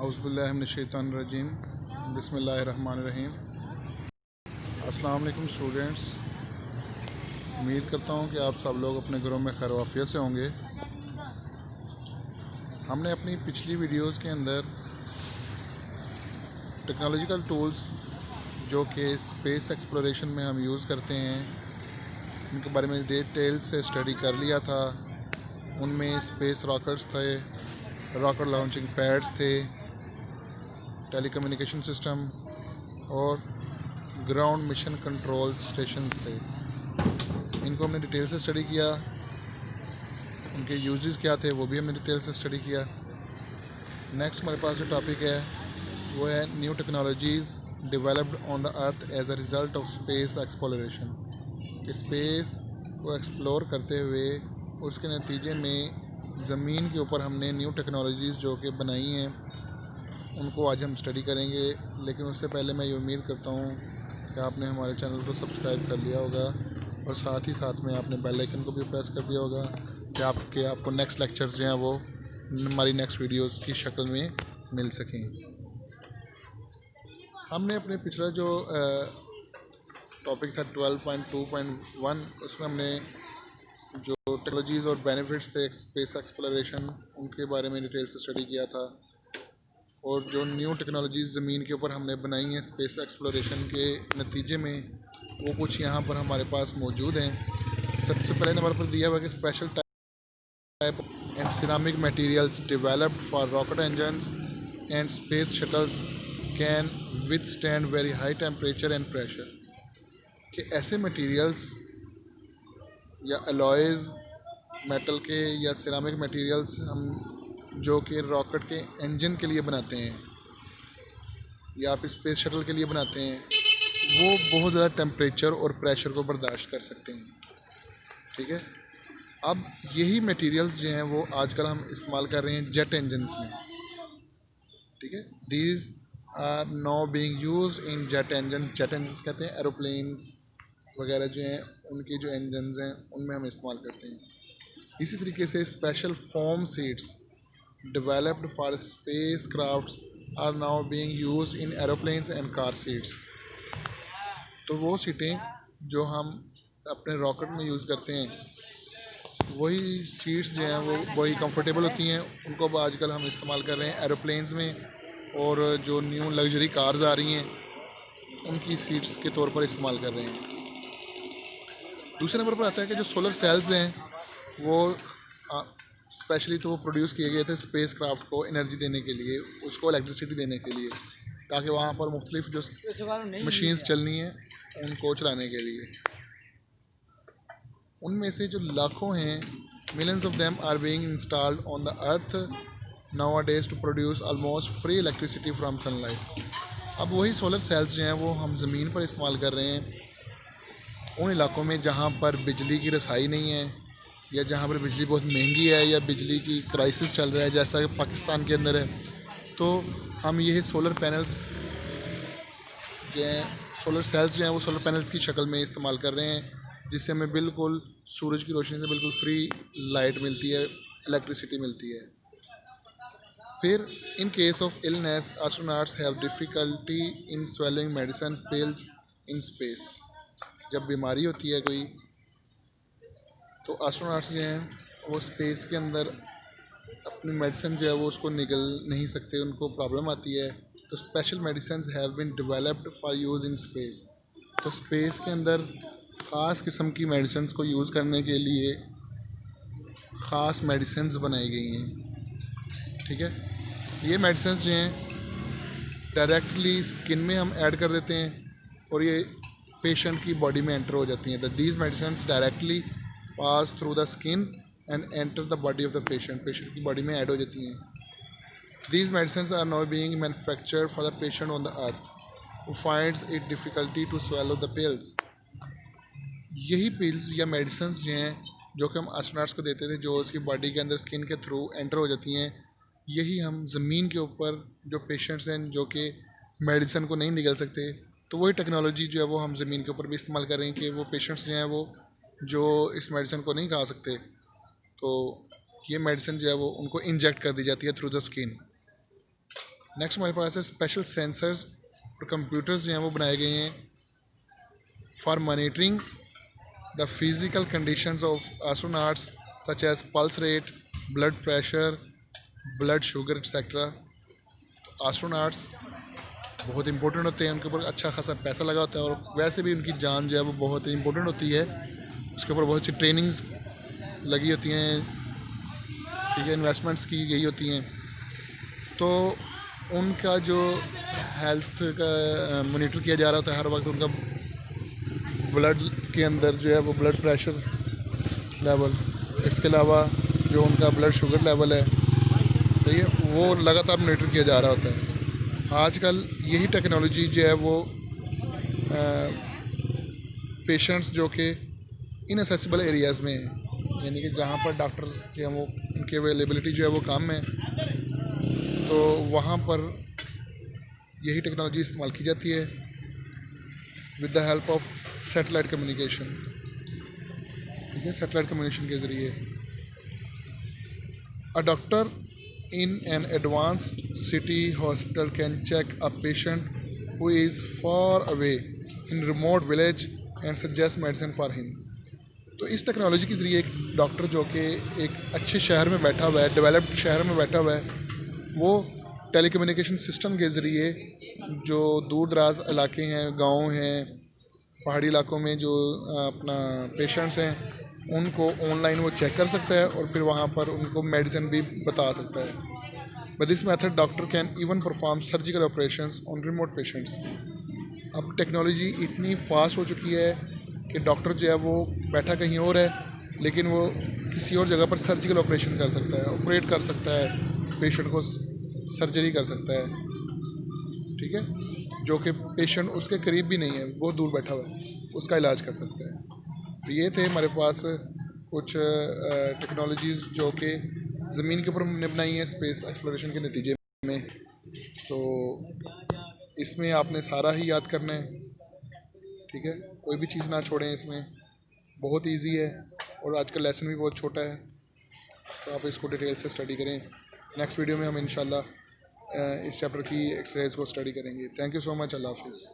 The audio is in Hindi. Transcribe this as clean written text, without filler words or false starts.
औज़ुबिल्लाहिमिनश्शैतानिर्रजीम बिस्मिल्लाहिर्रहमानिर्रहीम। अस्सलाम वालेकुम स्टूडेंट्स, उम्मीद करता हूँ कि आप सब लोग अपने घरों में खैर वाफ़ियत से होंगे। हमने अपनी पिछली वीडियोस के अंदर टेक्नोलॉजिकल टूल्स जो कि स्पेस एक्सप्लोरेशन में हम यूज़ करते हैं उनके बारे में डिटेल से स्टडी कर लिया था। उनमें स्पेस रॉकेट्स थे, रॉकेट लॉन्चिंग पैड्स थे, टेलीकम्युनिकेशन सिस्टम और ग्राउंड मिशन कंट्रोल स्टेशंस थे। इनको हमने डिटेल से स्टडी किया। उनके यूजेस क्या थे वो भी हमने डिटेल से स्टडी किया। नेक्स्ट हमारे पास जो टॉपिक है वो है new technologies developed on the earth as a result of space exploration. कि स्पेस को एक्सप्लोर करते हुए उसके नतीजे में ज़मीन के ऊपर हमने न्यू टेक्नोलॉजीज़ जो कि बनाई हैं उनको आज हम स्टडी करेंगे। लेकिन उससे पहले मैं ये उम्मीद करता हूँ कि आपने हमारे चैनल को सब्सक्राइब कर लिया होगा और साथ ही साथ में आपने बेल आइकन को भी प्रेस कर दिया होगा कि आपको नेक्स्ट लेक्चर्स जो हैं वो हमारी नेक्स्ट वीडियोस की शक्ल में मिल सकें। हमने अपने पिछला जो टॉपिक था 12.2.1 उसमें हमने जो टेक्नोलॉजीज़ और बेनिफिट्स थे स्पेस एक्सप्लोरेशन उनके बारे में डिटेल से स्टडी किया था। और जो न्यू टेक्नोलॉजीज़ ज़मीन के ऊपर हमने बनाई हैं स्पेस एक्सप्लोरेशन के नतीजे में वो कुछ यहाँ पर हमारे पास मौजूद हैं। सबसे पहले नंबर पर दिया हुआ कि special type and ceramic materials developed for rocket engines and space shuttles can withstand very high temperature and pressure. कि ऐसे मटेरियल्स या अलॉयज़ मेटल के या सिरामिक मटेरियल्स हम जो कि रॉकेट के इंजन के लिए बनाते हैं या आप स्पेस शटल के लिए बनाते हैं वो बहुत ज़्यादा टेम्परेचर और प्रेशर को बर्दाश्त कर सकते हैं। ठीक है, अब यही मटेरियल्स जो हैं वो आजकल हम इस्तेमाल कर रहे हैं जेट इंजन्स में। ठीक है, these are now being used in jet engine. Jet engines कहते हैं एरोप्लेन्स वगैरह जो हैं उनके जो इंजन्स हैं उनमें हम इस्तेमाल करते हैं। इसी तरीके से special foam seats developed for spacecrafts are now being used in aeroplanes and car seats। तो वो सीटें जो हम अपने रॉकेट में यूज़ करते हैं वही सीट्स जो हैं वो वही कंफर्टेबल होती हैं। उनको अब आजकल हम इस्तेमाल कर रहे हैं एरोप्लेन्स में और जो न्यू लग्जरी कार्स आ रही हैं उनकी सीट्स के तौर पर इस्तेमाल कर रहे हैं। दूसरे नंबर पर आता है कि जो सोलर सेल्स हैं वो स्पेशली तो वो प्रोड्यूस किए गए थे स्पेस क्राफ्ट को एनर्जी देने के लिए, उसको इलेक्ट्रिसिटी देने के लिए, ताकि वहाँ पर मुख्तलिफ जो मशीन्स चलनी हैं उनको चलाने के लिए। उनमें से जो लाखों हैं, millions of them are being installed on the earth nowadays to produce almost free electricity from sunlight. अब वही सोलर सेल्स जो हैं वो हम ज़मीन पर इस्तेमाल कर रहे हैं उन इलाकों में जहाँ पर बिजली की रसाई नहीं है या जहाँ पर बिजली बहुत महंगी है या बिजली की क्राइसिस चल रहा है जैसा कि पाकिस्तान के अंदर है। तो हम ये सोलर पैनल्स जो हैं सोलर सेल्स जो हैं वो सोलर पैनल्स की शक्ल में इस्तेमाल कर रहे हैं जिससे हमें बिल्कुल सूरज की रोशनी से बिल्कुल फ्री लाइट मिलती है, इलेक्ट्रिसिटी मिलती है। फिर in case of illness astronauts have difficulty in swelling medicine pills in space. जब बीमारी होती है कोई तो एस्ट्रोनॉट्स जो हैं वो स्पेस के अंदर अपनी मेडिसिन जो है वो उसको निगल नहीं सकते, उनको प्रॉब्लम आती है। तो special medicine have been developed for use in space. तो स्पेस के अंदर ख़ास किस्म की मेडिसिन को यूज़ करने के लिए ख़ास मेडिसिन बनाई गई हैं। ठीक है, ये मेडिसिन जो हैं डायरेक्टली स्किन में हम ऐड कर देते हैं और ये पेशेंट की बॉडी में एंटर हो जाती हैं। The these medicine directly pass through the skin and enter the body of the patient. Patient की बॉडी में ऐड हो जाती हैं। These medicine are now being manufactured for the patient on the earth who finds it difficulty to swallow the pills. यही पिल्स या मेडिसिन जो हैं जो कि हम एस्ट्रोनॉट्स को देते थे जो उसकी बॉडी के अंदर स्किन के थ्रू एंटर हो जाती हैं, यही हम ज़मीन के ऊपर जो पेशेंट्स हैं जो कि मेडिसिन को नहीं निगल सकते तो वही टेक्नोलॉजी जो है वो हम ज़मीन के ऊपर भी इस्तेमाल कर रहे हैं कि वो पेशेंट्स जो हैं वो जो इस मेडिसिन को नहीं खा सकते तो ये मेडिसिन जो है वो उनको इंजेक्ट कर दी जाती है थ्रू द स्किन। नेक्स्ट हमारे पास है स्पेशल सेंसर्स और कंप्यूटर्स जो हैं वो बनाए गए हैं for monitoring the physical conditions of astronauts such as pulse rate, blood pressure, blood sugar etcetera. Astronauts बहुत इंपॉर्टेंट होते हैं, उनके ऊपर अच्छा खासा पैसा लगा होता है और वैसे भी उनकी जान जो है वो बहुत इंपॉर्टेंट होती है, उसके ऊपर बहुत सी ट्रेनिंग्स लगी होती हैं, ठीक है, इन्वेस्टमेंट्स की गई होती हैं। तो उनका जो हेल्थ का मॉनिटर किया जा रहा होता है हर वक्त, उनका ब्लड के अंदर जो है वो ब्लड प्रेशर लेवल, इसके अलावा जो उनका ब्लड शुगर लेवल है, सही है, वो लगातार मॉनिटर किया जा रहा होता है। आजकल यही टेक्नोलॉजी जो है वो पेशेंट्स जो कि इनएसेसिबल एरियाज़ में हैं, यानी कि जहाँ पर डॉक्टर्स जो हैं वो उनकी अवेलेबिलिटी जो है वो कम है, तो वहाँ पर यही टेक्नोलॉजी इस्तेमाल की जाती है with the help of satellite communication, ठीक है, सैटेलाइट कम्युनिकेशन के ज़रिए। A doctor in an advanced city hospital can check a patient who is far away in remote village and suggest medicine for him। तो इस टेक्नोलॉजी के ज़रिए एक डॉक्टर जो कि एक अच्छे शहर में बैठा हुआ है, डेवलप्ड शहर में बैठा हुआ है, वो टेलीकम्युनिकेशन सिस्टम के ज़रिए जो दूर दराज इलाके हैं, गांव हैं, पहाड़ी इलाकों में जो अपना पेशेंट्स हैं, उनको ऑनलाइन वो चेक कर सकता है और फिर वहाँ पर उनको मेडिसिन भी बता सकता है। By this method, doctor can even perform surgical operations on remote patients। अब टेक्नोलॉजी इतनी फास्ट हो चुकी है कि डॉक्टर जो है वो बैठा कहीं और है, लेकिन वो किसी और जगह पर सर्जिकल ऑपरेशन कर सकता है, ऑपरेट कर सकता है, पेशेंट को सर्जरी कर सकता है, ठीक है, जो कि पेशेंट उसके करीब भी नहीं है, बहुत दूर बैठा हुआ है, उसका इलाज कर सकता है। तो ये थे हमारे पास कुछ टेक्नोलॉजीज़ जो कि ज़मीन के ऊपर हमने बनाई है स्पेस एक्सप्लोरेशन के नतीजे में। तो इसमें आपने सारा ही याद करना है, ठीक है, कोई भी चीज़ ना छोड़ें इसमें, बहुत इजी है और आज का लेसन भी बहुत छोटा है, तो आप इसको डिटेल से स्टडी करें। नेक्स्ट वीडियो में हम इंशाल्लाह इस चैप्टर की एक्सरसाइज को स्टडी करेंगे। Thank you so much. अल्लाह हाफिज़।